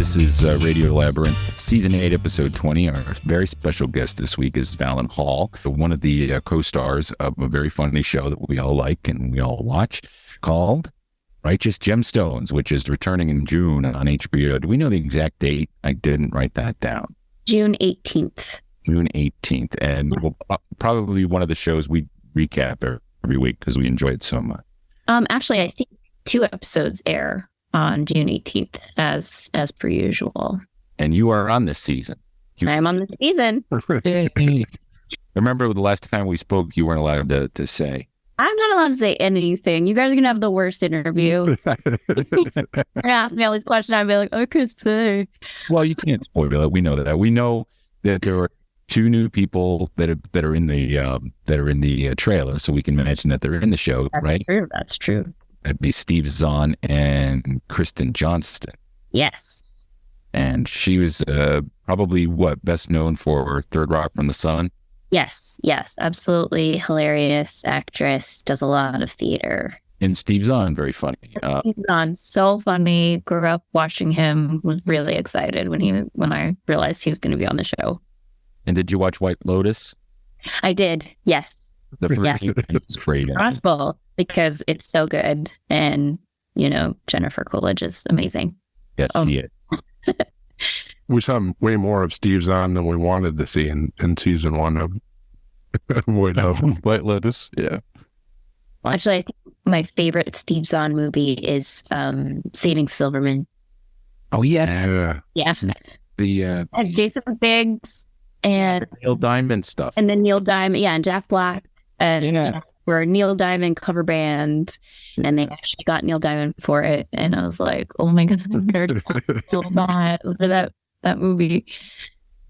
This is Radio Labyrinth, Season 8, Episode 20. Our very special guest this week is Valyn Hall, one of the co-stars of a very funny show that we all like and we all watch called Righteous Gemstones, which is returning in June on HBO. Do we know the exact date? I didn't write that down. June 18th. June 18th. And we'll, probably one of the shows we recap every week because we enjoy it so much. Actually, I think 2 episodes air on June 18th as per usual. And you are on this season. I am on the season. I remember the last time we spoke, you weren't allowed to say. I'm not allowed to say anything. You guys are going to have the worst interview. You're going to ask me all these questions. I'll be like, I could say. Well, you can't spoil it. We know that. We know that there are 2 new people that are in the trailer, so we can mention that they're in the show, right? That's true. That'd be Steve Zahn and Kristen Johnston. Yes. And she was probably best known for Third Rock from the Sun. Yes, absolutely hilarious actress, does a lot of theater. And Steve Zahn, very funny. Steve Zahn, so funny. Grew up watching him, was really excited when I realized he was going to be on the show. And did you watch White Lotus? I did, yes. The first season was great. Possible, because it's so good. And, Jennifer Coolidge is amazing. Yes, she is. We saw way more of Steve Zahn than we wanted to see in season 1 of White Lotus. Yeah. Actually, I think my favorite Steve Zahn movie is Saving Silverman. Oh, yeah. Yeah. And Jason Biggs and Neil Diamond stuff. And then Neil Diamond, and Jack Black. And we're a Neil Diamond cover band, and they actually got Neil Diamond for it. And I was like, oh my God, I'm nerd that movie.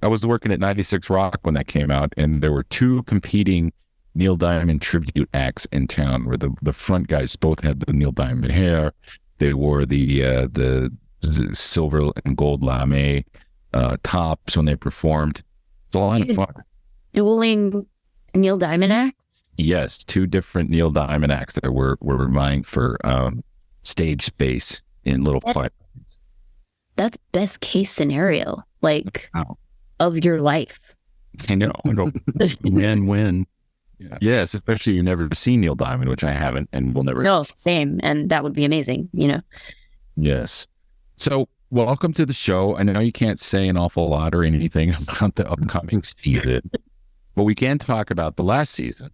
I was working at 96 Rock when that came out, and there were 2 competing Neil Diamond tribute acts in town where the front guys both had the Neil Diamond hair. They wore the silver and gold lame tops when they performed. It's a lot of fun. Dueling Neil Diamond acts? Yes, 2 different Neil Diamond acts that were vying for stage space in little platforms. That's best case scenario, of your life. I know. Win. Yeah. Yes, especially you've never seen Neil Diamond, which I haven't, and will never. No, same, and that would be amazing, Yes. So, welcome to the show. I know you can't say an awful lot or anything about the upcoming season, but we can talk about the last season.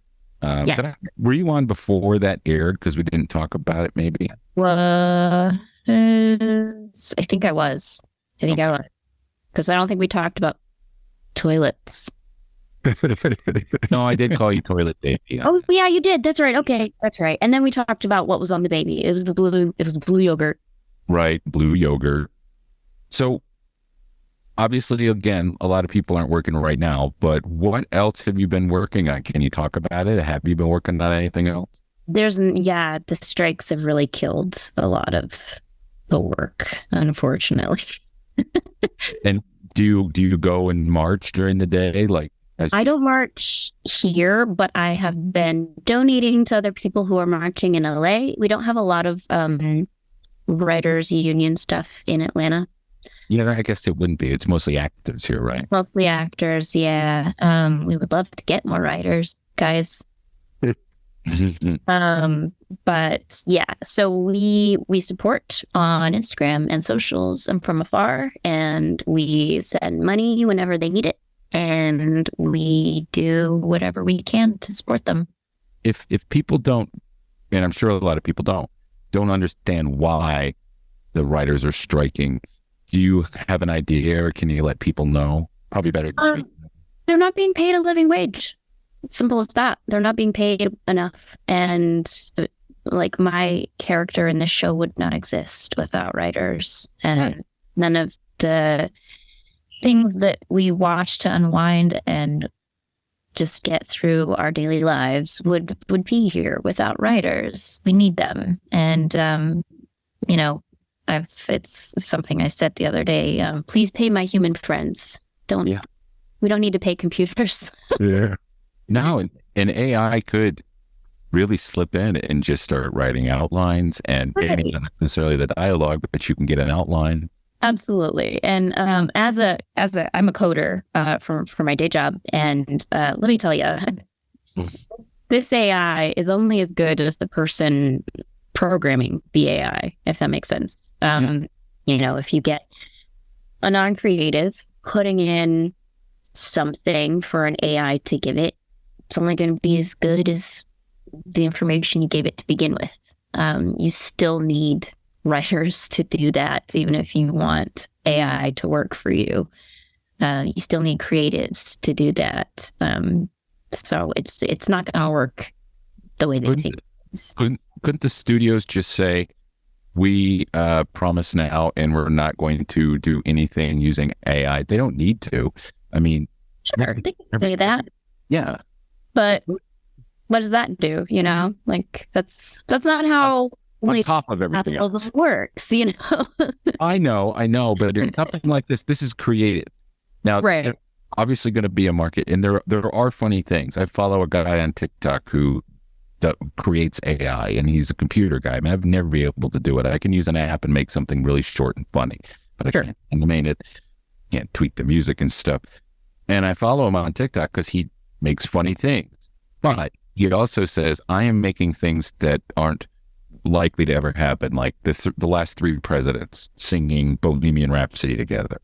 Were you on before that aired? Because we didn't talk about it, maybe? I think I was. Because I don't think we talked about toilets. No, I did call you Toilet Baby. Oh, yeah, you did. That's right. Okay, that's right. And then we talked about what was on the baby. It was blue yogurt. Right, blue yogurt. So, obviously, again, a lot of people aren't working right now, but what else have you been working on? Can you talk about it? Have you been working on anything else? The strikes have really killed a lot of the work, unfortunately. And do you go and march during the day? I don't march here, but I have been donating to other people who are marching in LA. We don't have a lot of writers union stuff in Atlanta. I guess it wouldn't be. It's mostly actors here, right? Mostly actors, yeah. We would love to get more writers, guys. But yeah, so we support on Instagram and socials and from afar, and we send money whenever they need it, and we do whatever we can to support them. If people don't, and I'm sure a lot of people don't understand why the writers are striking, do you have an idea, or can you let people know? Probably better. They're not being paid a living wage. Simple as that. They're not being paid enough. And my character in this show would not exist without writers. And none of the things that we watch to unwind and just get through our daily lives would be here without writers. We need them. And, it's something I said the other day. Please pay my human friends. We don't need to pay computers. Yeah. No, and AI could really slip in and just start writing outlines and maybe not necessarily the dialogue, but you can get an outline Absolutely. And as a I'm a coder for my day job, and let me tell you, this AI is only as good as the person programming the AI, if that makes sense. If you get a non-creative putting in something for an AI to give it, it's only going to be as good as the information you gave it to begin with. You still need writers to do that, even if you want AI to work for you. You still need creatives to do that. So it's not going to work the way they think. Couldn't the studios just say, we promise now, and we're not going to do anything using AI? They don't need to. I mean, sure, they can say that. Yeah, but what does that do? Like that's not how. On top of everything else works, I know, but in something like this is creative. Now, right. There's obviously going to be a market, and there are funny things. I follow a guy on TikTok who creates AI, and he's a computer guy. I mean, I've never been able to do it. I can use an app and make something really short and funny, but I can't animate it, can't tweak the music and stuff. And I follow him on TikTok because he makes funny things. But he also says, I am making things that aren't likely to ever happen, like the last 3 presidents singing Bohemian Rhapsody together.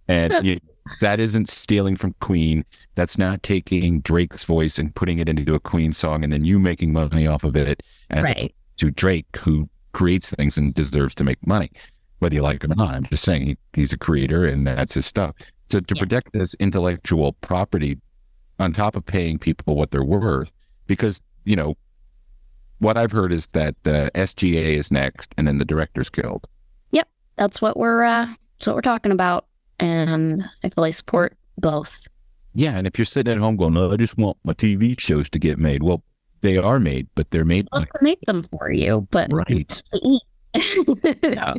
And that isn't stealing from Queen. That's not taking Drake's voice and putting it into a Queen song and then you making money off of it, as opposed to Drake, who creates things and deserves to make money, whether you like it or not. I'm just saying he's a creator and that's his stuff. So to protect this intellectual property, on top of paying people what they're worth, because what I've heard is that the SGA is next, and then the Directors Guild. Yep, that's what we're talking about, and I fully support both. Yeah, and if you're sitting at home going, "No, I just want my TV shows to get made," well, they are made, but they're made. I'll make them for you, but right. Yeah.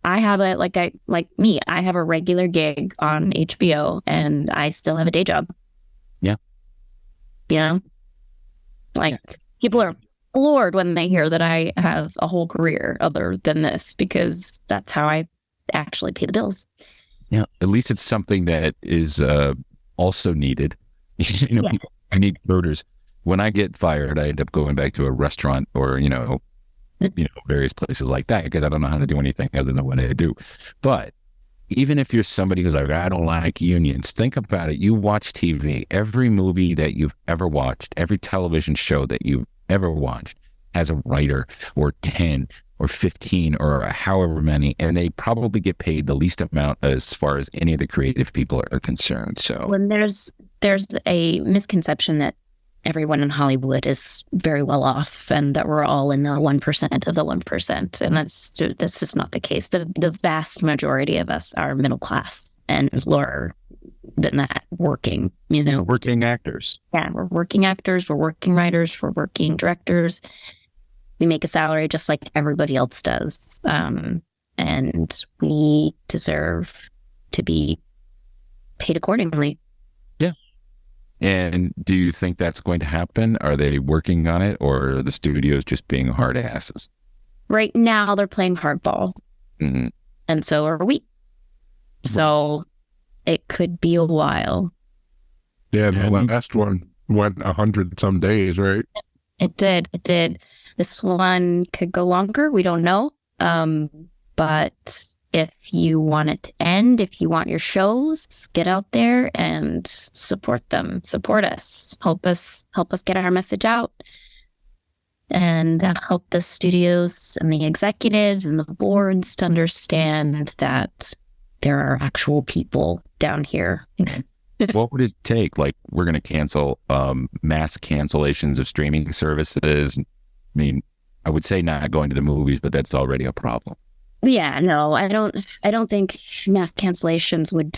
I have I have a regular gig on HBO, and I still have a day job. Yeah. People are floored when they hear that I have a whole career other than this, because that's how I actually pay the bills. Yeah, at least it's something that is also needed. I need coders. When I get fired, I end up going back to a restaurant or, various places like that, because I don't know how to do anything other than what I do. But even if you're somebody who's like, I don't like unions, think about it. You watch TV. Every movie that you've ever watched, every television show that you've ever watched has a writer, or 10 or 15 or however many, and they probably get paid the least amount as far as any of the creative people are concerned. So when there's a misconception that everyone in Hollywood is very well off and that we're all in the 1% of the 1%. And that's just not the case. The vast majority of us are middle class and lower than that, working, Working actors. Yeah, we're working actors, we're working writers, we're working directors. We make a salary just like everybody else does. And we deserve to be paid accordingly. Yeah. And do you think that's going to happen? Are they working on it, or are the studios just being hard asses? Right now, they're playing hardball. Mm-hmm. And so are we. So it could be a while. Yeah, the last one went 100 some days, right? It did. This one could go longer. We don't know. But if you want it to end, if you want your shows, get out there and support them. Support us. Help us get our message out. And help the studios and the executives and the boards to understand that there are actual people down here. What would it take? Like, we're going to cancel mass cancellations of streaming services. I mean, I would say not going to the movies, but that's already a problem. Yeah, no, I don't think mass cancellations would.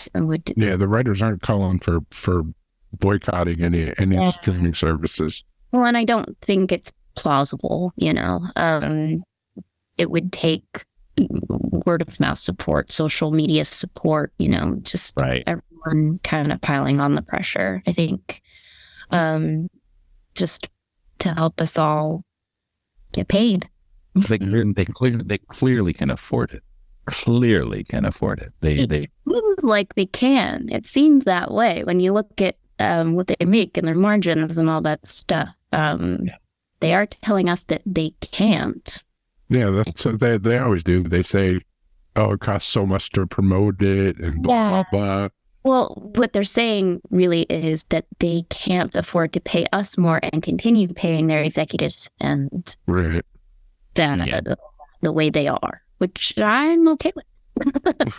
Yeah, the writers aren't calling for boycotting any streaming services. Well, and I don't think it's plausible. It would take word of mouth support, social media support. Just everyone kind of piling on the pressure. I think, just to help us all get paid. They clearly can afford it. Clearly can afford it. They seems like they can. It seems that way when you look at what they make and their margins and all that stuff. They are telling us that they can't. Yeah, that's what they always do. They say, "Oh, it costs so much to promote it," and blah blah blah. Well, what they're saying really is that they can't afford to pay us more and continue paying their executives and Right. the way they are, which I'm okay with.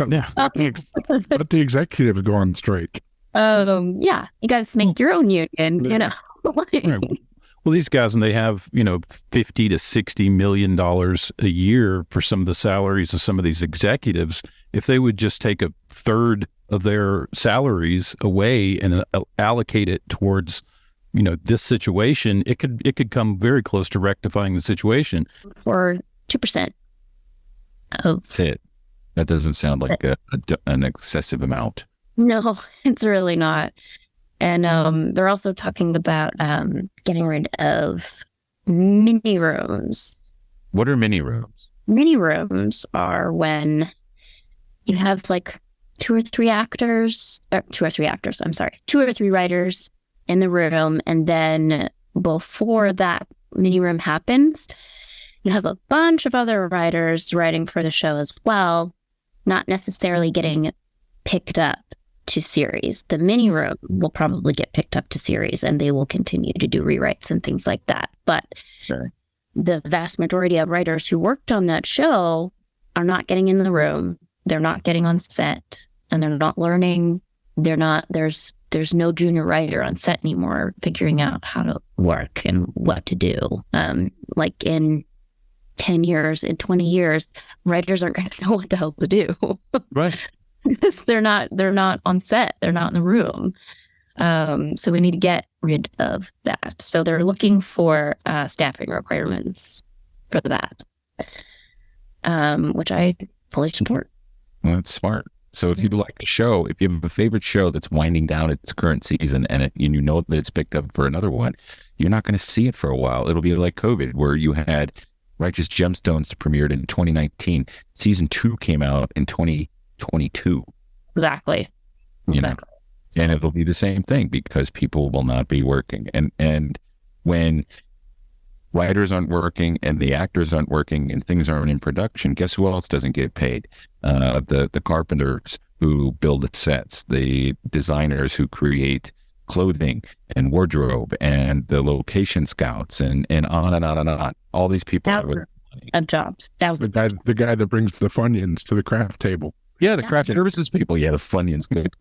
Yeah, let the executives go on strike. Yeah, you guys make your own union, you know. Right. Well, these guys, and they have, $50 to $60 million a year for some of the salaries of some of these executives. If they would just take a third of their salaries away and allocate it towards, this situation, it could come very close to rectifying the situation. Or 2%. That's it. That doesn't sound like an excessive amount. No, it's really not. And they're also talking about getting rid of mini rooms. What are mini rooms? Mini rooms are when you have like two or three writers in the room. And then before that mini room happens, you have a bunch of other writers writing for the show as well, not necessarily getting picked up to series. The mini room will probably get picked up to series and they will continue to do rewrites and things like that. But Sure. The vast majority of writers who worked on that show are not getting in the room. They're not getting on set and they're not learning. There's no junior writer on set anymore figuring out how to work and what to do. Like in 10 years, in 20 years, writers aren't going to know what the hell to do. Right. Because they're not on set. They're not in the room. So we need to get rid of that. So they're looking for staffing requirements for that, which I fully support. Well, that's smart. So if you like a show, if you have a favorite show that's winding down its current season and you know that it's picked up for another one, you're not going to see it for a while. It'll be like COVID, where you had Righteous Gemstones premiered in 2019. Season 2 came out in 2022. Exactly. And it'll be the same thing because people will not be working. And when writers aren't working and the actors aren't working and things aren't in production, guess who else doesn't get paid? The carpenters who build the sets, the designers who create clothing and wardrobe, and the location scouts, and on and on and on. All these people of jobs. That was the guy that brings the Funyuns to the craft table. Yeah, the craft services people. Yeah, the Funyuns. Good.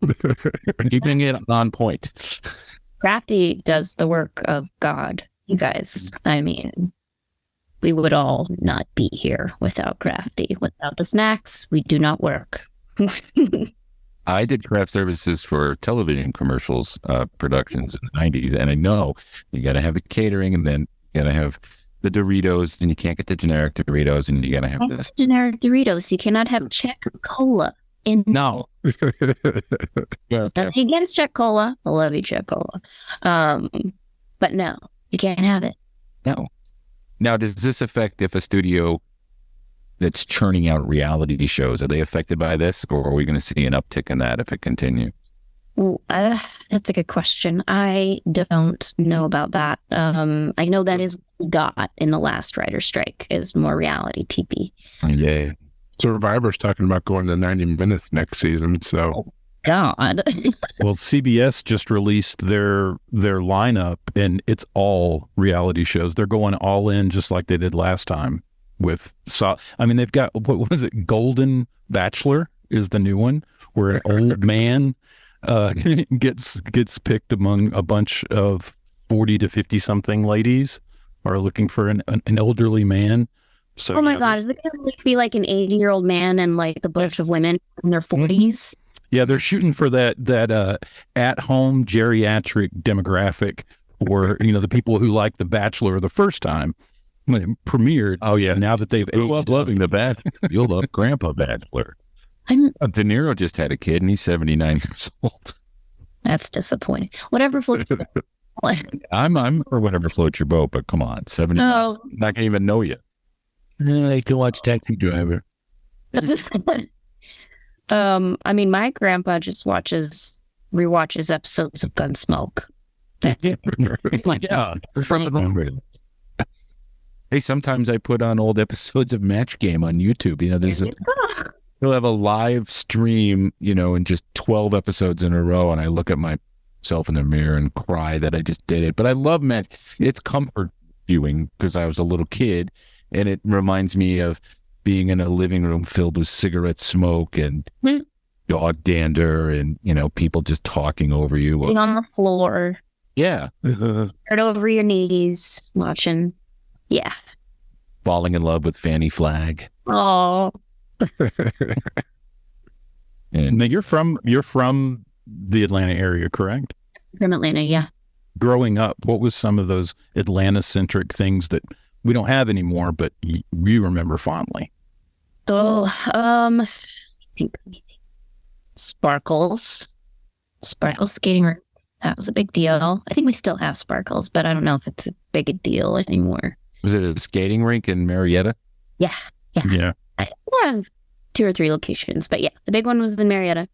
Keeping it on point. Crafty does the work of God, you guys. I mean, we would all not be here without Crafty. Without the snacks, we do not work. I did craft services for television commercials productions in the 90s, and I know you got to have the catering, and then you got to have the Doritos, and you can't get the generic Doritos, and you got to have this generic Doritos. You cannot have Czech Cola in. No. Nothing against Czech Cola. I love you, Czech Cola. But no, you can't have it. No. Now, does this affect if a studio that's churning out reality shows, are they affected by this, or are we going to see an uptick in that if it continues? Well, that's a good question. I don't know about that. I know that is what we got in the last writer's strike is more reality TV. Yeah. Survivor's talking about going to 90 minutes next season, so. God. Well, CBS just released their lineup, and it's all reality shows. They're going all in just like they did last time they've got, what was it? Golden Bachelor is the new one, where an old man gets picked among a bunch of 40 to 50 something ladies are looking for an elderly man. So, oh my God, is it going to be like an 80-year-old man and like a bunch of women in their 40s? Yeah, they're shooting for that at-home geriatric demographic for the people who like The Bachelor the first time when it premiered. Oh yeah, now that they've aged, loving The Bachelor, you'll love Grandpa Bachelor. De Niro just had a kid and he's 79 years old. That's disappointing. Whatever floats your boat. I'm or whatever floats your boat, but come on, 79. No. Not gonna even know you. I can watch Taxi Driver. I mean, my grandpa just rewatches episodes of Gunsmoke. Yeah. Hey, sometimes I put on old episodes of Match Game on YouTube. You know, he'll have a live stream, you know, and just 12 episodes in a row, and I look at myself in the mirror and cry that I just did it. But I love Match. It's comfort viewing because I was a little kid, and it reminds me of being in a living room filled with cigarette smoke and dog dander and, you know, people just talking over you. Being on the floor. Yeah. Right over your knees, watching. Yeah. Falling in love with Fanny Flagg. Oh. And now you're from the Atlanta area, correct? From Atlanta, yeah. Growing up, what was some of those Atlanta-centric things that we don't have anymore, but you remember fondly? So, I think Sparkles skating rink. That was a big deal. I think we still have Sparkles, but I don't know if it's a big a deal anymore. Was it a skating rink in Marietta? Yeah. I have 2 or 3 locations, but yeah, the big one was in Marietta.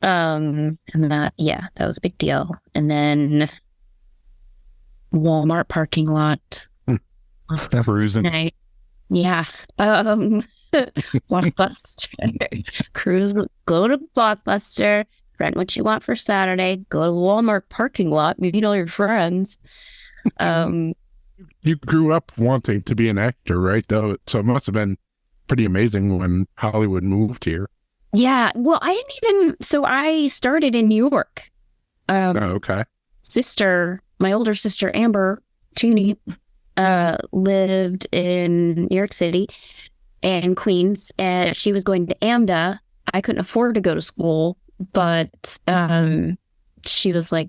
And that was a big deal. And then Walmart parking lot. Cruising. Right. Yeah. Blockbuster. Cruise. Go to Blockbuster. Rent what you want for Saturday. Go to Walmart parking lot. Meet all your friends. You grew up wanting to be an actor, right? Though, so it must have been pretty amazing when Hollywood moved here. Yeah. Well, so I started in New York. Okay. My older sister, Amber Tooney, lived in New York City and Queens, and she was going to AMDA. I couldn't afford to go to school, but she was like,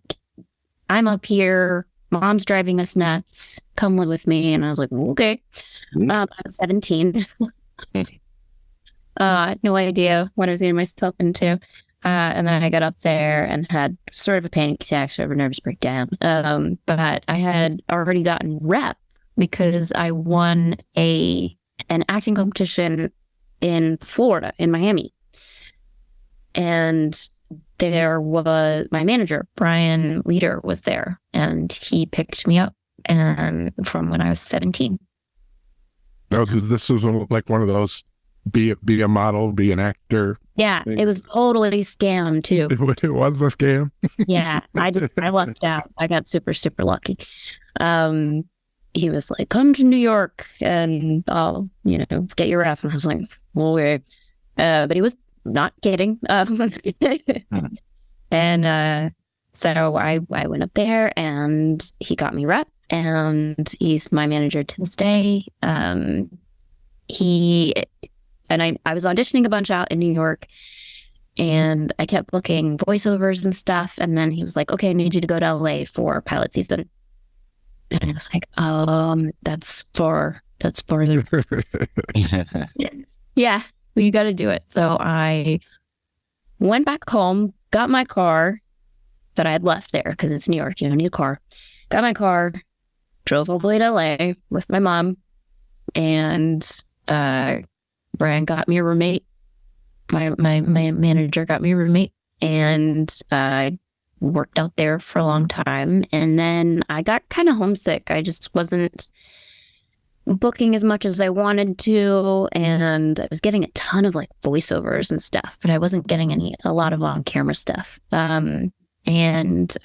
I'm up here. Mom's driving us nuts. Come live with me. And I was like, okay. I was 17. I had no idea what I was getting myself into. And then I got up there and had sort of a panic attack, sort of a nervous breakdown. But I had already gotten rep because I won an acting competition in Florida, in Miami. And there was my manager, Brian Leader, was there, and he picked me up and from when I was 17. No, this was like one of those be a model, be an actor. Yeah, it was totally a scam too. It was a scam. Yeah, I lucked out. I got super, super lucky. He was like, come to New York and I'll, get your ref. And I was like, well, okay. But he was not kidding. And so I went up there and he got me rep, and he's my manager to this day. I was auditioning a bunch out in New York, and I kept booking voiceovers and stuff. And then he was like, okay, I need you to go to LA for pilot season. And I was like, that's for the yeah, well, you got to do it. So I went back home, got my car that I had left there because it's New York, you don't need a car. Got my car, drove all the way to LA with my mom, and Brian got me a roommate. My manager got me a roommate, and I worked out there for a long time. And then I got kind of homesick. I just wasn't booking as much as I wanted to, and I was getting a ton of like voiceovers and stuff, but I wasn't getting a lot of on-camera stuff. And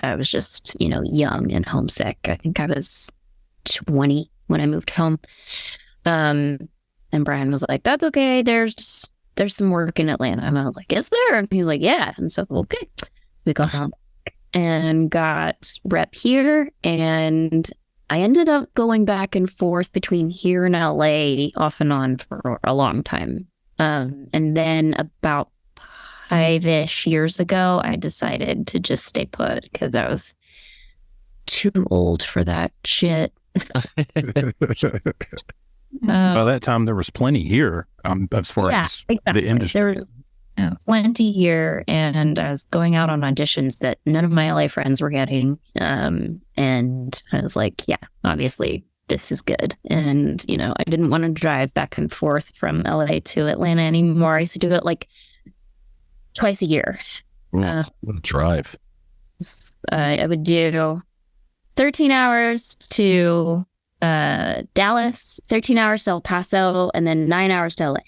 I was just, young and homesick. I think I was 20 when I moved home. And Brian was like, that's okay. There's some work in Atlanta. And I was like, is there? And he was like, yeah. And so, okay. So we got home and got rep here, and I ended up going back and forth between here and LA off and on for a long time. And then about 5-ish years ago, I decided to just stay put because I was too old for that shit. By that time, there was plenty here as far as exactly. The industry. There was plenty here, and I was going out on auditions that none of my LA friends were getting. And I was like, yeah, obviously this is good. And, I didn't want to drive back and forth from LA to Atlanta anymore. I used to do it like twice a year. What a drive. I would do 13 hours to Dallas, 13 hours to El Paso, and then 9 hours to LA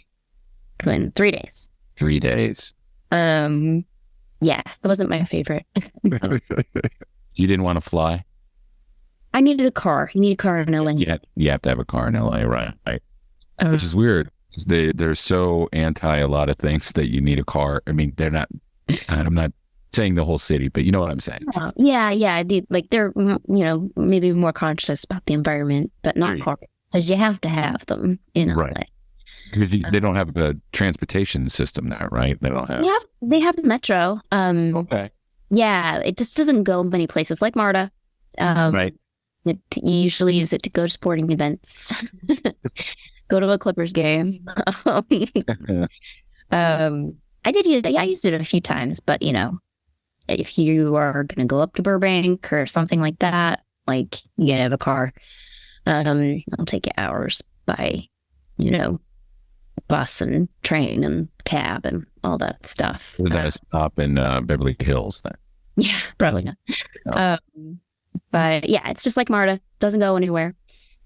in 3 days. 3 days. Yeah, it wasn't my favorite. You didn't want to fly? I needed a car. You need a car in LA. Yeah, you have to have a car in LA, right? Which is weird. They're so anti a lot of things that you need a car. I mean, they're not. I'm not saying the whole city, but you know what I'm saying. Yeah. They're maybe more conscious about the environment, but not cars, because you have to have them in LA. Right. Because they don't have a transportation system there, right? They don't have. Yeah, they have a metro. Okay. Yeah, it just doesn't go many places like MARTA. Right. You usually use it to go to sporting events, go to a Clippers game. I used it a few times, but if you are going to go up to Burbank or something like that, like you gotta have a car. It'll take you hours by, bus and train and cab and all that stuff. We're going to stop in Beverly Hills then. Yeah, probably not. No. But yeah, it's just like MARTA, doesn't go anywhere.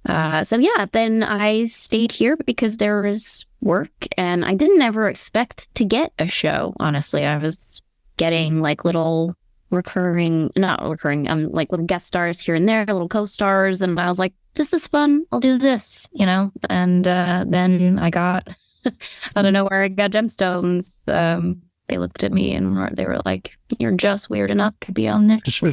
So yeah, then I stayed here because there was work, and I didn't ever expect to get a show. Honestly, I was getting like little like little guest stars here and there, little co-stars, and I was like, this is fun. I'll do this, And then I got, I don't know where I got Gemstones. They looked at me and they were like, "You're just weird enough to be on this show."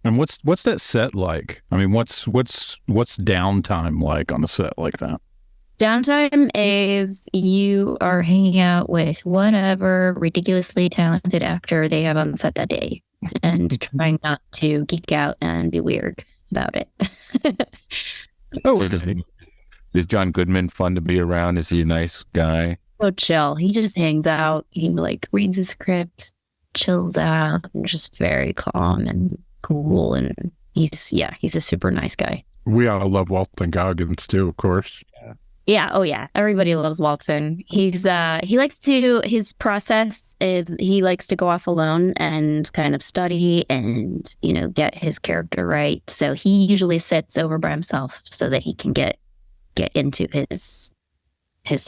And what's that set like? I mean, what's downtime like on a set like that? Downtime is you are hanging out with whatever ridiculously talented actor they have on set that day, and trying not to geek out and be weird about it. Is John Goodman fun to be around? Is he a nice guy? So chill. He just hangs out. He reads the script, chills out, and just very calm and cool. And he's a super nice guy. We all love Walton Goggins too, of course. Yeah. Oh yeah. Everybody loves Walton. His process is he likes to go off alone and kind of study and, get his character right. So he usually sits over by himself so that he can get into his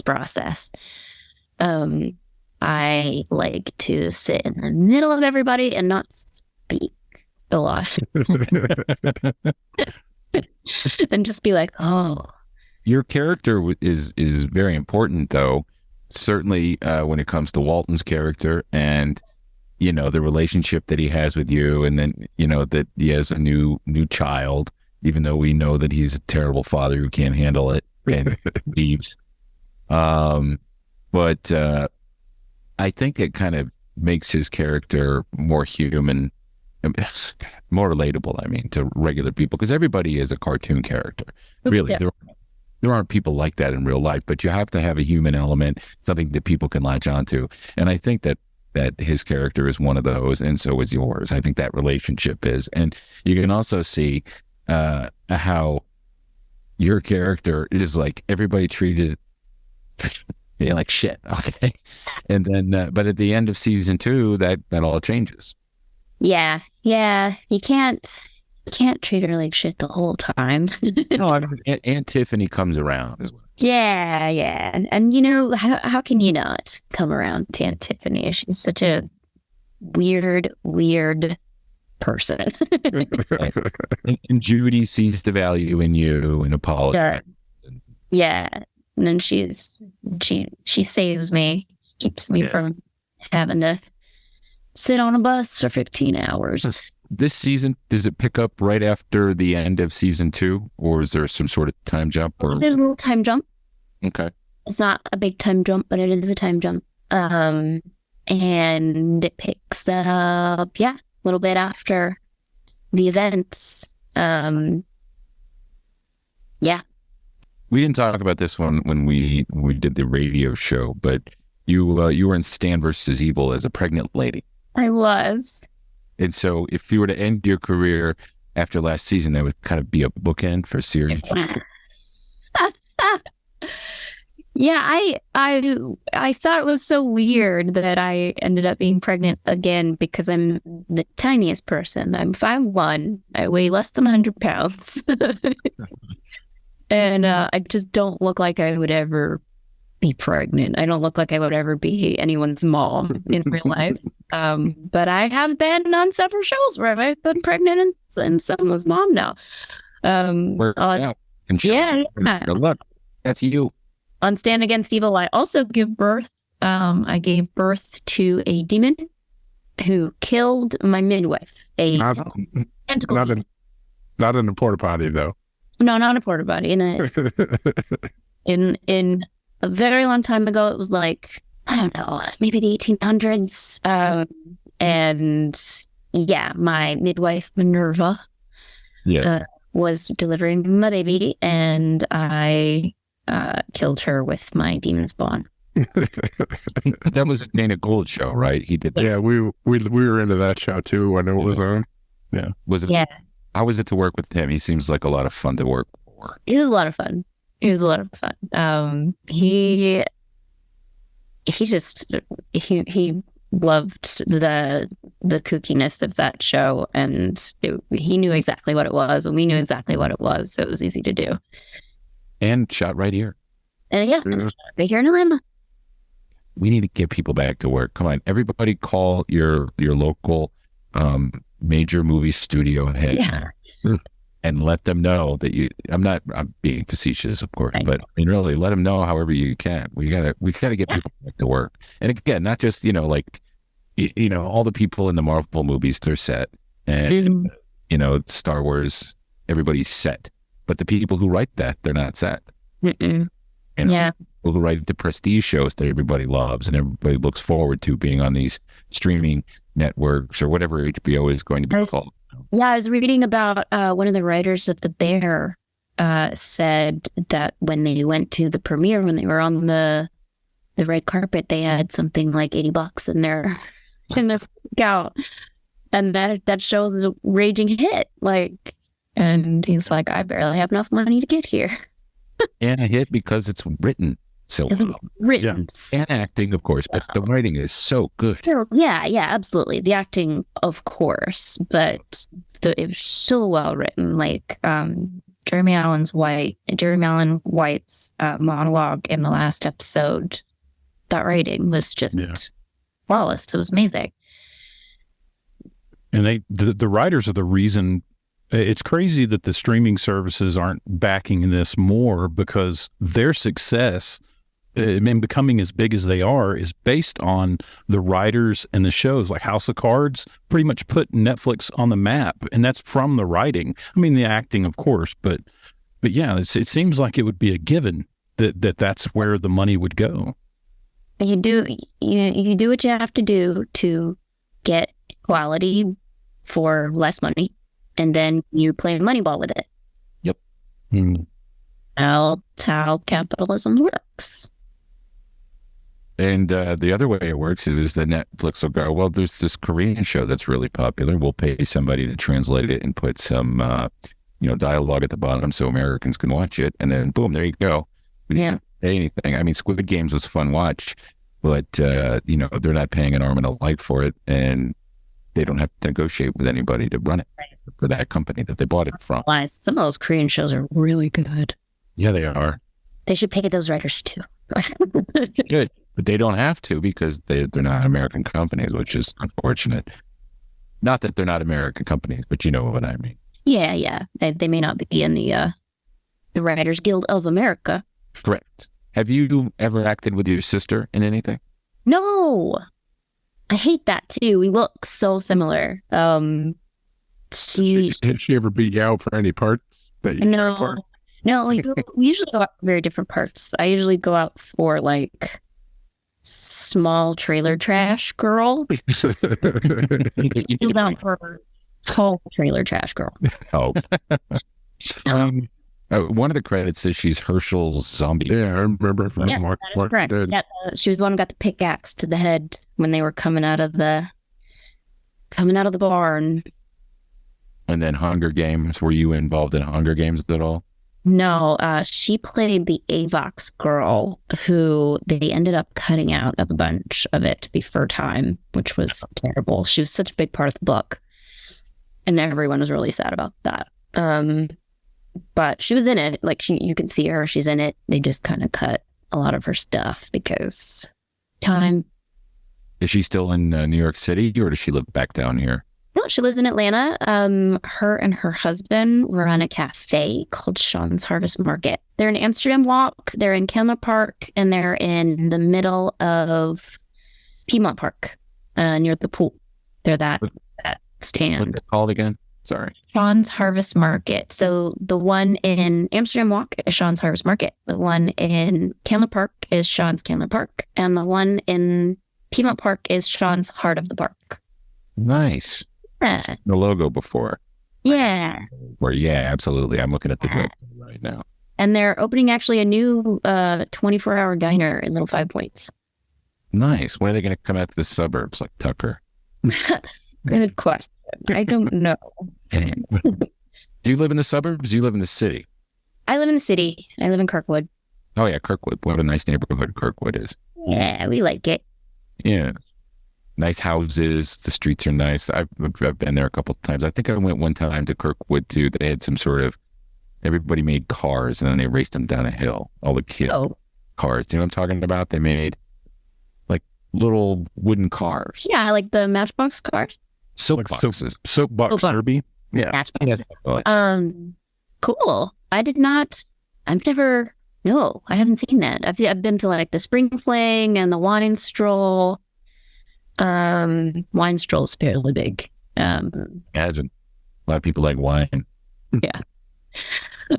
process. I like to sit in the middle of everybody and not speak a lot. And just be like, oh. Your character is very important, though. Certainly when it comes to Walton's character and, the relationship that he has with you, and then, that he has a new child, even though we know that he's a terrible father who can't handle it and leaves. But I think it kind of makes his character more human, more relatable, to regular people, because everybody is a cartoon character. Really, yeah. There aren't people like that in real life, but you have to have a human element, something that people can latch onto. And I think that his character is one of those, and so is yours. I think that relationship is. And you can also see how your character is like everybody treated like shit. Okay. And then, but at the end of season 2, that all changes. Yeah. You can't treat her like shit the whole time. No, Aunt Tiffany comes around as well. Yeah. And how can you not come around to Aunt Tiffany? She's such a weird person. And Judy sees the value in you and apologizes. Yeah. And then she saves me, keeps me from having to sit on a bus for 15 hours. This season, does it pick up right after the end of season 2, or is there some sort of time jump? Or... There's a little time jump. Okay. It's not a big time jump, but it is a time jump. And it picks up, a little bit after the events. We didn't talk about this one when we did the radio show, but you were in Stan vs. Evil as a pregnant lady. I was. And so if you were to end your career after last season, that would kind of be a bookend for a series. Yeah, I thought it was so weird that I ended up being pregnant again because I'm the tiniest person. I'm 5'1". I weigh less than 100 pounds. And I just don't look like I would ever be pregnant. I don't look like I would ever be anyone's mom in real life. But I have been on several shows where I've been pregnant and someone's mom now. Works out. Yeah. Good luck. That's you. On Stand Against Evil, I also give birth. I gave birth to a demon who killed my midwife. Not in the porta potty though. No, not a porta potty. In a very long time ago, it was like, I don't know, maybe the 1800s. And yeah, my midwife Minerva was delivering my baby, and I killed her with my demon spawn. That was a Dana Gould show, right? He did that. Yeah, we were into that show too when it was on. Yeah. Was it? Yeah. How was it to work with him? He seems like a lot of fun to work for. It was a lot of fun. He loved the kookiness of that show, and he knew exactly what it was, and we knew exactly what it was, so it was easy to do. And shot right here. And right here in Atlanta. We need to get people back to work. Come on, everybody, call your local major movie studio head and let them know that you. I'm being facetious, of course, but I mean, really, let them know however you can. We gotta get people back to work. And again, not just like all the people in the Marvel movies, they're set, and Star Wars, everybody's set, but the people who write that, they're not set. Mm-mm. People who write the prestige shows that everybody loves and everybody looks forward to being on these streaming networks or whatever HBO is going to be called. Yeah, I was reading about one of the writers of The Bear said that when they went to the premiere, when they were on the red carpet, they had something like $80 in their account, and that show is a raging hit. And he's like, I barely have enough money to get here. And a hit because it's written so well. Written. And acting, of course, but the writing is so good. Yeah, absolutely. The acting, of course, but it was so well written. Jeremy Allen White's monologue in the last episode, that writing was just flawless. It was amazing. And the writers are the reason. It's crazy that the streaming services aren't backing this more, because their success and becoming as big as they are is based on the writers and the shows. Like House of Cards pretty much put Netflix on the map, and that's from the writing. I mean, the acting, of course, but yeah, it seems like it would be a given that's where the money would go. You do what you have to do to get quality for less money, and then you play Moneyball with it. Yep. That's how capitalism works. And the other way it works is that Netflix will go, well, there's this Korean show that's really popular. We'll pay somebody to translate it and put some, dialogue at the bottom so Americans can watch it. And then, boom, there you go. We didn't pay anything. I mean, Squid Games was a fun watch, but, they're not paying an arm and a leg for it. And they don't have to negotiate with anybody to run it for that company that they bought it from. Some of those Korean shows are really good. Yeah, they are. They should pay those writers too. Good. But they don't have to, because they're not American companies, which is unfortunate. Not that they're not American companies, but you know what I mean. Yeah. They may not be in the Writers Guild of America. Correct. Have you ever acted with your sister in anything? No. I hate that too. We look so similar. Did she ever beat you out for any parts that you tried for? No, we usually go out for very different parts. I usually go out for small trailer trash girl. You down for tall trailer trash girl. Oh. One of the credits says she's Herschel's zombie. Yeah, I remember from Mark. Correct. She was the one who got the pickaxe to the head when they were coming out of the barn. And then Hunger Games. Were you involved in Hunger Games at all? No, she played the Avox girl who they ended up cutting out a bunch of it to be for time, which was terrible. She was such a big part of the book, and everyone was really sad about that. But she was in it. Like you can see her. She's in it. They just kind of cut a lot of her stuff because time. Is she still in New York City, or does she live back down here? No, she lives in Atlanta. Her and her husband run a cafe called Sean's Harvest Market. They're in Amsterdam Walk, they're in Candler Park, and they're in the middle of Piedmont Park, near the pool. They're that stand. What's it called again? Sorry. Sean's Harvest Market. So the one in Amsterdam Walk is Sean's Harvest Market. The one in Candler Park is Sean's Candler Park. And the one in Piedmont Park is Sean's Heart of the Park. Nice. Yeah. The logo before. Yeah. Yeah, absolutely. I'm looking at the website right now. And they're opening actually a new 24-hour diner in Little Five Points. Nice. When are they going to come out to the suburbs like Tucker? Good question. I don't know. Do you live in the suburbs? Do you live in the city? I live in the city. I live in Kirkwood. Oh, yeah, Kirkwood. What a nice neighborhood Kirkwood is. Yeah, we like it. Yeah. Nice houses. The streets are nice. I've been there a couple of times. I think I went one time to Kirkwood too. They had some sort of, everybody made cars and then they raced them down a hill. All the kids cars. Do you know what I'm talking about? They made like little wooden cars. Yeah, like the Matchbox cars. Soapboxes. Soapbox derby. Yeah. Matchbox. Cool. I haven't seen that. I've been to like the Spring Fling and the Wine Stroll. Wine Stroll is fairly big. Imagine. A lot of people like wine. Yeah.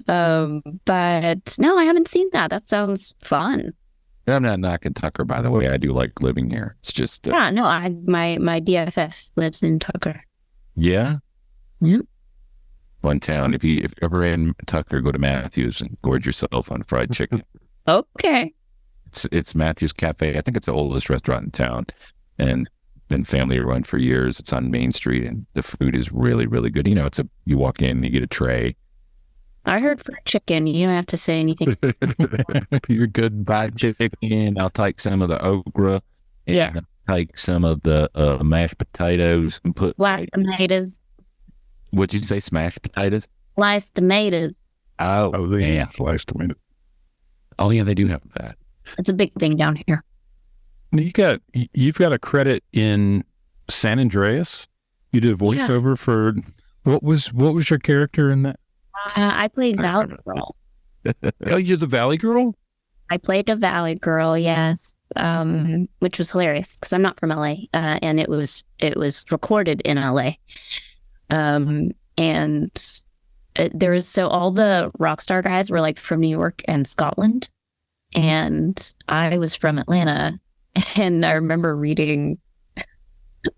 But no, I haven't seen that. That sounds fun. I'm not knocking Tucker, by the way. I do like living here. It's just my DFF lives in Tucker. Yeah. Yeah. One town. If you're ever in Tucker, go to Matthew's and gorge yourself on fried chicken. Okay. It's Matthew's Cafe. I think it's the oldest restaurant in town, and been family run for years. It's on Main Street, and the food is really, really good. You know, you walk in, you get a tray. I heard fried chicken. You don't have to say anything. You're good fried chicken. I'll take some of the okra. Yeah. I'll take some of the mashed potatoes and put Sliced tomatoes. What'd you say? Smashed potatoes? Sliced tomatoes. Oh, yeah, sliced tomato. Oh, yeah, they do have that. It's a big thing down here. You've got a credit in San Andreas. You did a voiceover for what was your character in that? I played Valley Girl. Oh, you're the Valley Girl? I played a Valley Girl, yes, which was hilarious because I'm not from LA, and it was recorded in LA, and all the rock star guys were like from New York and Scotland, and I was from Atlanta, and I remember reading.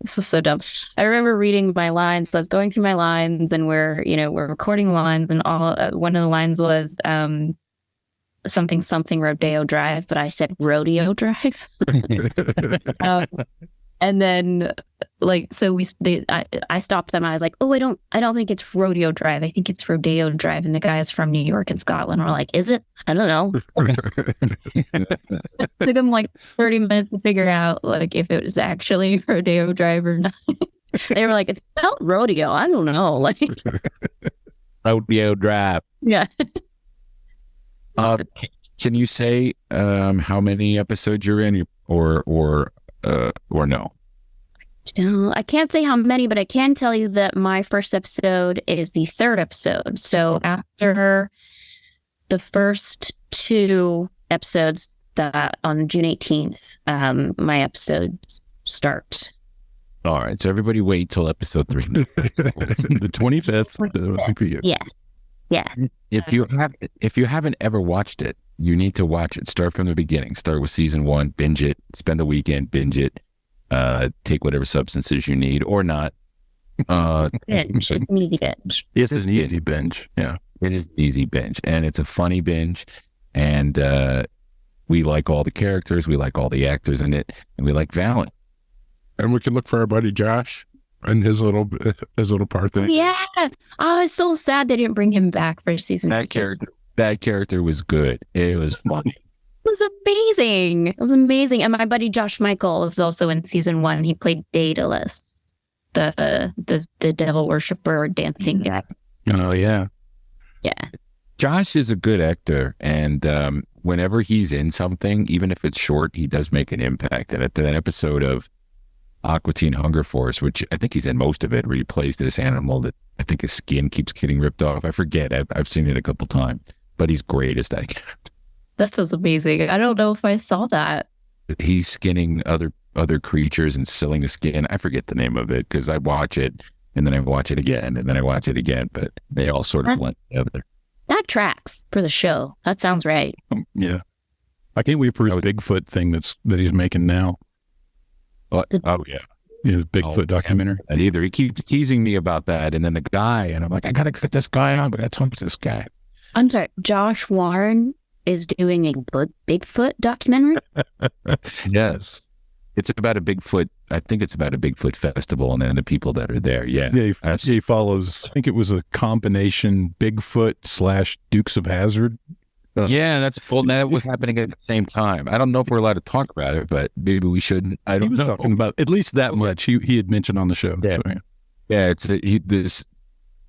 This is so dumb. I remember reading my lines. So I was going through my lines, and we're recording lines, and one of the lines was something Rodeo Drive, but I said Rodeo Drive. And then I stopped them. I was like, oh, I don't think it's Rodeo Drive. I think it's Rodeo Drive. And the guys from New York and Scotland were like, is it? I don't know. Took them like 30 minutes to figure out like if it was actually Rodeo Drive or not. They were like, it's spelled rodeo. I don't know. Like Rodeo Drive. Yeah. Can you say how many episodes you're in, or no? No, I can't say how many, but I can tell you that my first episode is the third episode. So after the first two episodes that on June 18th, my episodes start. All right. So everybody wait till episode 3. The 25th. Yes. If you haven't ever watched it, you need to watch it. Start from the beginning. Start with season 1, binge it, spend the weekend, binge it. Take whatever substances you need or not. It's an easy binge. It's an easy binge. Yeah, it is an easy binge, and it's a funny binge. And we like all the characters, we like all the actors in it, and we like Valyn. And we can look for our buddy Josh. And his little part thing. Yeah. Oh, it's so sad they didn't bring him back for season 2. That character was good. It was funny. It was amazing. It was amazing. And my buddy Josh Michael was also in season 1. He played Daedalus, the devil worshiper dancing guy. Oh yeah. Yeah. Josh is a good actor, and whenever he's in something, even if it's short, he does make an impact. And at that episode of Aqua Teen Hunger Force, which I think he's in most of it, where he plays this animal that I think his skin keeps getting ripped off. I forget. I've seen it a couple times, but he's great as that character. That sounds amazing. I don't know if I saw that. He's skinning other creatures and selling the skin. I forget the name of it because I watch it and then I watch it again and then I watch it again, but they all sort of blend together. That tracks for the show. That sounds right. Yeah. I can't wait for his Bigfoot thing that he's making now. Oh yeah. His Bigfoot documentary. And either he keeps teasing me about that, and then the guy, and I'm like, I gotta cut this guy on, but I talk to this guy. I'm sorry. Josh Warren is doing a Bigfoot documentary? Yes. It's about a Bigfoot. I think it's about a Bigfoot festival and then the people that are there. Yeah. Yeah, he follows, I think it was a combination Bigfoot / Dukes of Hazzard. Yeah, that was happening at the same time. I don't know if we're allowed to talk about it, but maybe we shouldn't. I don't know. He was talking about at least that much. He had mentioned on the show. Yeah, so, yeah.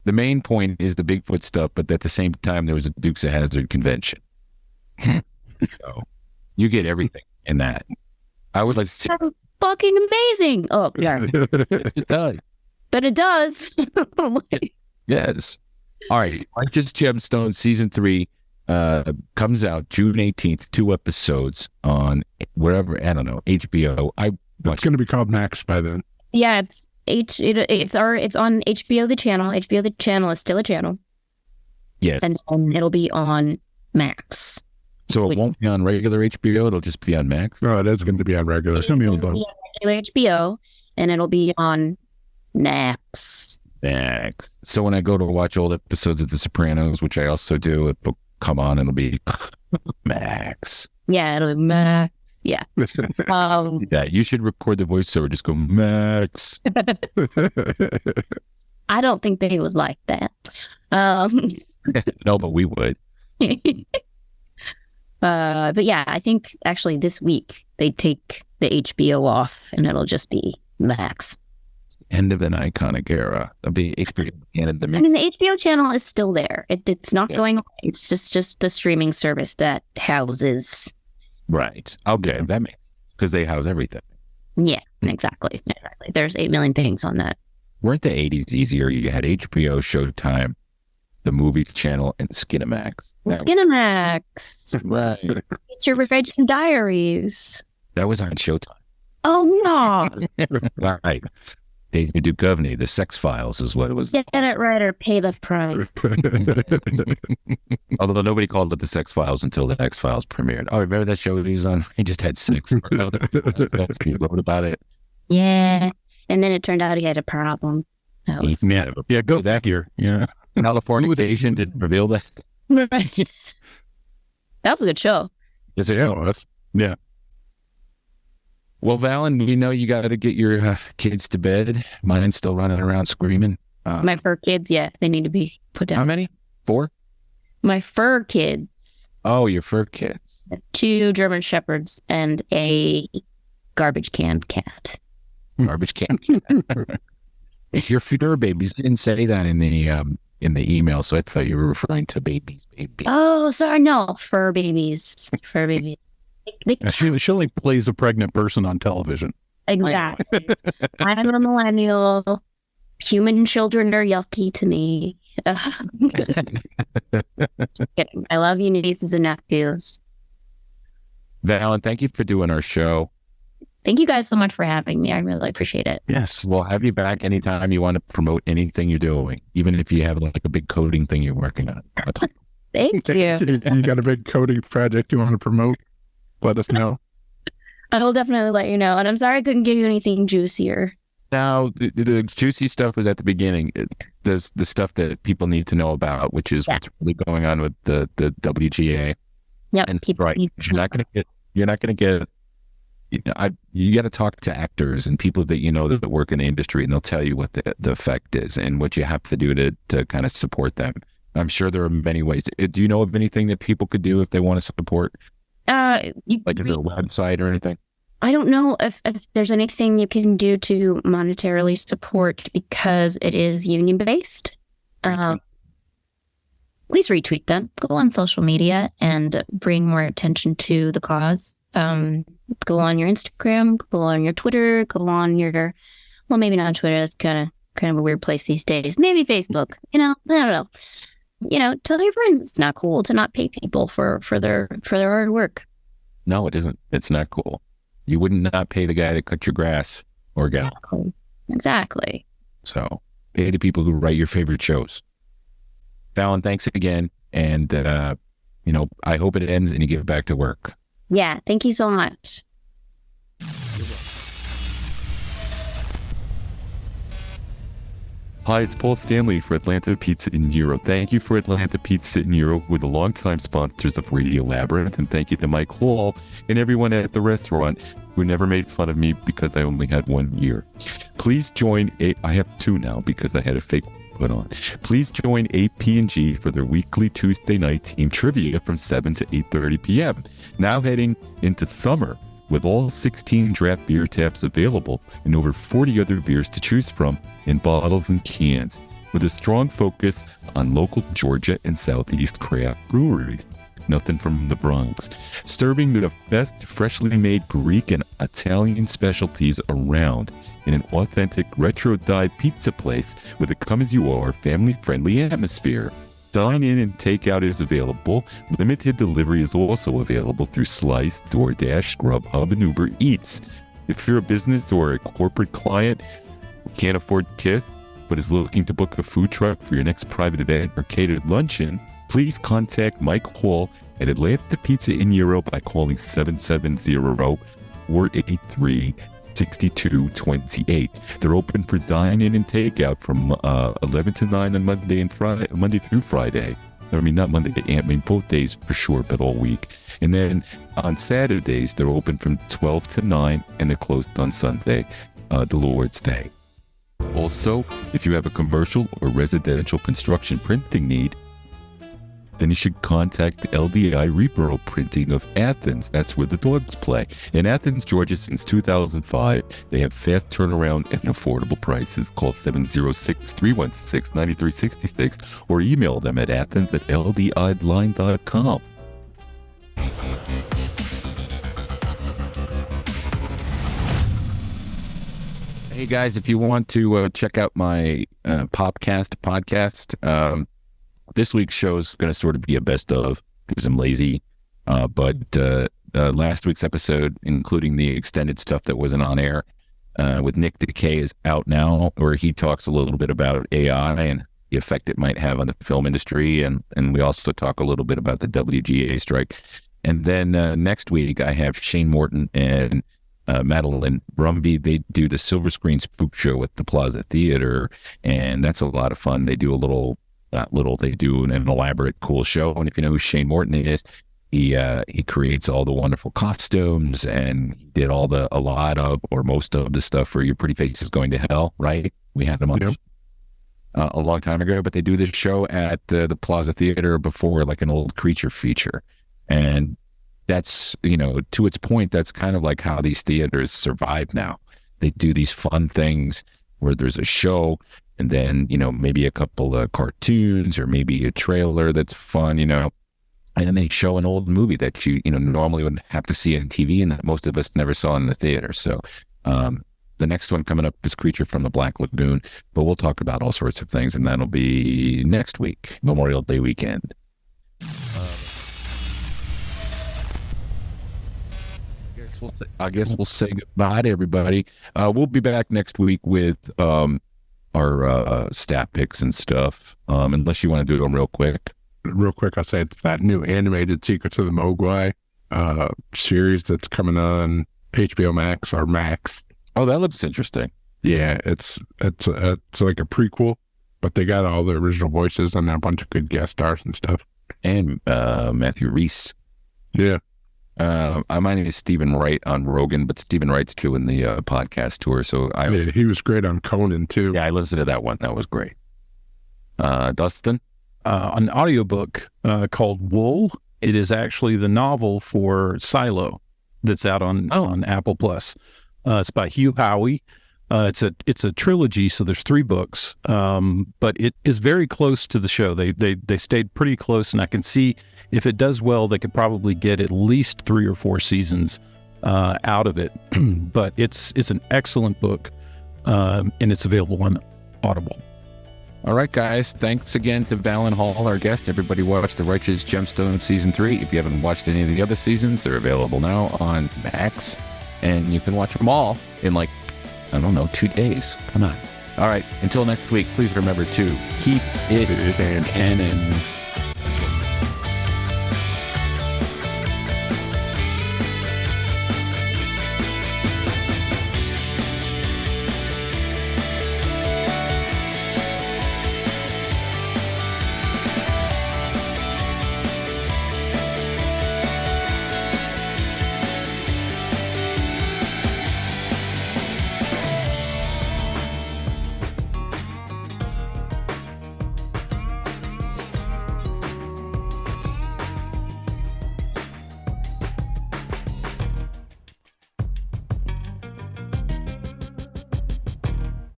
The main point is the Bigfoot stuff, but at the same time, there was a Dukes of Hazzard convention. So you get everything in that. I would like to see. That's fucking amazing. Oh, yeah. It does. But it does. Yes. All right. Righteous Gemstones season 3 comes out June 18th, 2 episodes on wherever, I don't know, HBO. It's going to be called Max by then. Yeah, it's on HBO the channel. HBO the channel is still a channel. Yes. And it'll be on Max. So it won't be on regular HBO, it'll just be on Max? No, it is going to be on regular. It's going to be on both. Regular HBO, and it'll be on Max. Max. So when I go to watch old episodes of The Sopranos, which I also do, it'll come on and it'll be Max. Yeah, it'll be Max. Yeah. Yeah, you should record the voiceover. Just go Max. I don't think they would like that. No, but we would. But yeah, I think actually this week they take the HBO off and it'll just be Max. End of an iconic era of the HBO Canon. I mean, the HBO channel is still there. It's not going away. It's just the streaming service that houses. Right. Okay, that makes sense. Because they house everything. Yeah, exactly. There's 8 million things on that. Weren't the 80s easier? You had HBO, Showtime, the movie channel, and Skinamax. Skinamax. Right. It's your Revenge Diaries. That was on Showtime. Oh, no. Right. David Duchovny, The Sex Files is what it was. Get it right or pay the price. Although nobody called it The Sex Files until The X Files premiered. Oh, remember that show he was on? He just had sex. He wrote about it. Yeah. And then it turned out he had a problem. Yeah, go back here. Yeah. Californication didn't reveal that. That was a good show. Yes, it was. Yeah. Well, Valyn, we know you got to get your kids to bed. Mine's still running around screaming. My fur kids, yeah, they need to be put down. How many? 4? My fur kids. Oh, your fur kids. 2 German Shepherds and a garbage can cat. Garbage can cat. Your fur babies didn't say that in the email, so I thought you were referring to babies. Oh, sorry, no, fur babies. Fur babies. She only plays a pregnant person on television. Exactly. I'm a millennial. Human children are yucky to me. Just kidding. I love you, nieces and nephews. Valyn, thank you for doing our show. Thank you guys so much for having me. I really appreciate it. Yes, we'll have you back anytime you want to promote anything you're doing, even if you have like a big coding thing you're working on. Thank you. You got a big coding project you want to promote? Let us know. I will definitely let you know. And I'm sorry I couldn't give you anything juicier. Now, the juicy stuff was at the beginning. There's the stuff that people need to know about, which is what's really going on with the WGA. Yep. And right, you're not going to get you got to talk to actors and people that that work in the industry, and they'll tell you what the effect is and what you have to do to kind of support them. I'm sure there are many ways. Do you know of anything that people could do if they want to support? Is there a website or anything? I don't know if there's anything you can do to monetarily support because it is union-based. Please retweet them. Go on social media and bring more attention to the cause. Go on your Instagram, go on your Twitter, go on your, well, maybe not Twitter. It's kind of a weird place these days. Maybe Facebook. I don't know. Tell your friends it's not cool to not pay people for their hard work. No, it isn't. It's not cool. You wouldn't not pay the guy that cut your grass or gal. Exactly. So pay the people who write your favorite shows. Valyn, thanks again. And, I hope it ends and you get back to work. Yeah. Thank you so much. Hi, it's Paul Stanley for Atlanta Pizza in Euro. Thank you for Atlanta Pizza in Euro. We're the longtime sponsors of Radio Labyrinth, and thank you to Mike Hall and everyone at the restaurant who never made fun of me because I only had 1 year. Please join I have two now because I had a fake put on. Please join AP&G for their weekly Tuesday night team trivia from 7 to 8:30 p.m. Now heading into summer, with all 16 draft beer taps available and over 40 other beers to choose from in bottles and cans, with a strong focus on local Georgia and Southeast craft breweries. Nothing from the Bronx. Serving the best freshly made Greek and Italian specialties around in an authentic retro-dyed pizza place with a come-as-you-are family-friendly atmosphere. Dine in and takeout is available. Limited delivery is also available through Slice, DoorDash, Grubhub, and Uber Eats. If you're a business or a corporate client who can't afford KISS, but is looking to book a food truck for your next private event or catered luncheon, please contact Mike Hall at Atlanta Pizza in Euro by calling 770-483-6228. They're open for dine-in and takeout from 11 to 9 on Monday through Friday. Not Monday, both days for sure, but all week. And then on Saturdays, they're open from 12 to 9, and they're closed on Sunday, the Lord's Day. Also, if you have a commercial or residential construction printing need, then you should contact LDI Repro Printing of Athens. That's where the dogs play. In Athens, Georgia, since 2005, they have fast turnaround and affordable prices. Call 706-316-9366 or email them at athens@ldidline.com. Hey guys, if you want to check out my PopCast podcast, this week's show is going to sort of be a best of because I'm lazy. But last week's episode, including the extended stuff that wasn't on air with Nick Decay, is out now, where he talks a little bit about AI and the effect it might have on the film industry. And we also talk a little bit about the WGA strike. And then next week, I have Shane Morton and Madeline Brumby. They do the Silver Screen Spook Show at the Plaza Theater, and that's a lot of fun. They do they do an elaborate, cool show. And if you know who Shane Morton is, he creates all the wonderful costumes, and he did a lot of, or most of the stuff for Your Pretty Face is Going to Hell, right? We had him on a long time ago, but they do this show at the Plaza Theater before, like an old creature feature. And that's, to its point, that's kind of like how these theaters survive now. They do these fun things where there's a show, and then, maybe a couple of cartoons or maybe a trailer that's fun, and then they show an old movie that you normally would have to see on TV and that most of us never saw in the theater. So the next one coming up is Creature from the Black Lagoon, but we'll talk about all sorts of things, and that'll be next week, Memorial Day weekend. I guess we'll say goodbye to everybody. We'll be back next week with our stat picks and stuff, unless you want to do them real quick. Real quick, I'll say it's that new animated Secrets of the Mogwai series that's coming on HBO Max or Max. Oh, that looks interesting. Yeah, it's like a prequel, but they got all the original voices and a bunch of good guest stars and stuff. And Matthew Rhys. Yeah. My name is Stephen Wright on Rogan, but Stephen Wright's doing the podcast tour. So he was great on Conan too. I listened to that one. That was great. Dustin? An audiobook called Wool. It is actually the novel for Silo that's out on Apple Plus. It's by Hugh Howey. It's a trilogy, so there's 3 books, but it is very close to the show. They stayed pretty close, and I can see if it does well, they could probably get at least 3 or 4 seasons out of it. But it's an excellent book, and it's available on Audible. All right, guys. Thanks again to Valyn Hall, our guest. Everybody watch The Righteous Gemstones Season 3. If you haven't watched any of the other seasons, they're available now on Max, and you can watch them all in 2 days. Come on. All right. Until next week, please remember to keep it canon.